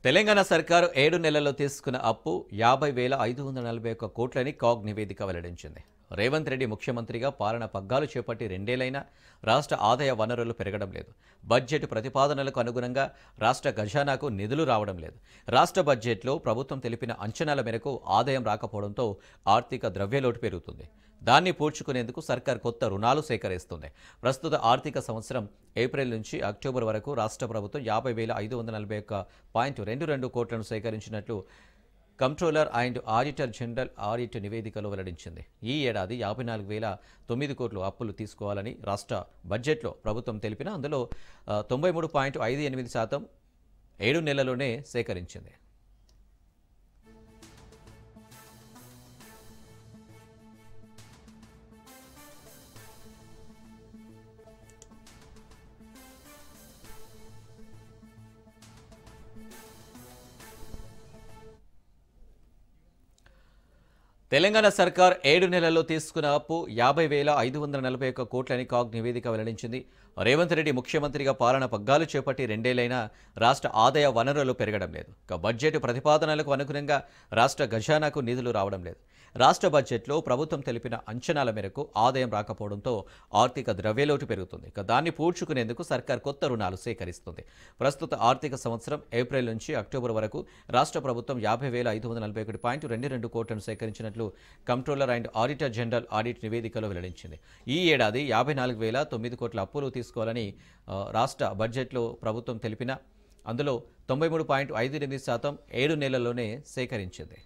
తెలంగాణ సర్కారు 7 నెలల్లో తీసుకున్న అప్పు 50,541 కోట్లని కాగ్ నివేదిక వెల్లడించింది. రేవంత్ రెడ్డి ముఖ్యమంత్రిగా పాలన పగ్గాలు చేపట్టి రెండేళ్లైనా రాష్ట్ర ఆదాయ వనరులు పెరగడం లేదు. బడ్జెట్ ప్రతిపాదనలకు అనుగుణంగా రాష్ట్ర ఖజానాకు నిధులు రావడం లేదు. రాష్ట్ర బడ్జెట్లో ప్రభుత్వం తెలిపిన అంచనాల మేరకు ఆదాయం రాకపోవడంతో ఆర్థిక ద్రవ్యలోటు పెరుగుతుంది. దాన్ని పూడ్చుకునేందుకు సర్కార్ కొత్త రుణాలు సేకరిస్తుంది. ప్రస్తుత ఆర్థిక సంవత్సరం ఏప్రిల్ నుంచి అక్టోబర్ వరకు రాష్ట్ర ప్రభుత్వం 50,541.22 కోట్లను సేకరించినట్లు controller and auditor general audit నివేదికలో వెల్లడించింది. ఈ ఏడాది 54,009 కోట్లు అప్పులు తీసుకోవాలని రాష్ట్ర బడ్జెట్లో ప్రభుత్వం తెలిపినా అందులో 93.58% 7 నెలల్లోనే సేకరించింది. తెలంగాణ సర్కార్ 7 నెలల్లో తీసుకున్న అప్పు 50,541 కోట్లని కాగ్ నివేదిక వెల్లడించింది. రేవంత్ రెడ్డి ముఖ్యమంత్రిగా పాలన పగ్గాలు చేపట్టి రెండేళ్లైనా రాష్ట్ర ఆదాయ వనరులు పెరగడం లేదు. బడ్జెట్ ప్రతిపాదనలకు అనుగుణంగా రాష్ట్ర ఖజానాకు నిధులు రావడం లేదు. రాష్ట్ర బడ్జెట్లో ప్రభుత్వం తెలిపిన అంచనాల మేరకు ఆదాయం రాకపోవడంతో ఆర్థిక ద్రవ్యలోటు పెరుగుతుంది. దాన్ని పూడ్చుకునేందుకు సర్కార్ కొత్త రుణాలు సేకరిస్తుంది. ప్రస్తుత ఆర్థిక సంవత్సరం ఏప్రిల్ నుంచి అక్టోబర్ వరకు రాష్ట్ర ప్రభుత్వం 50,541.22 కోట్లను సేకరించినట్లు controller and auditor general audit నివేదికలో వెల్లడించింది. ఈ ఏడాది 54,009 కోట్ల అప్పులు తీసుకోవాలని రాష్ట్ర బడ్జెట్లో ప్రభుత్వం తెలిపినా అందులో 93.58% 7 నెలల్లోనే సేకరించింది.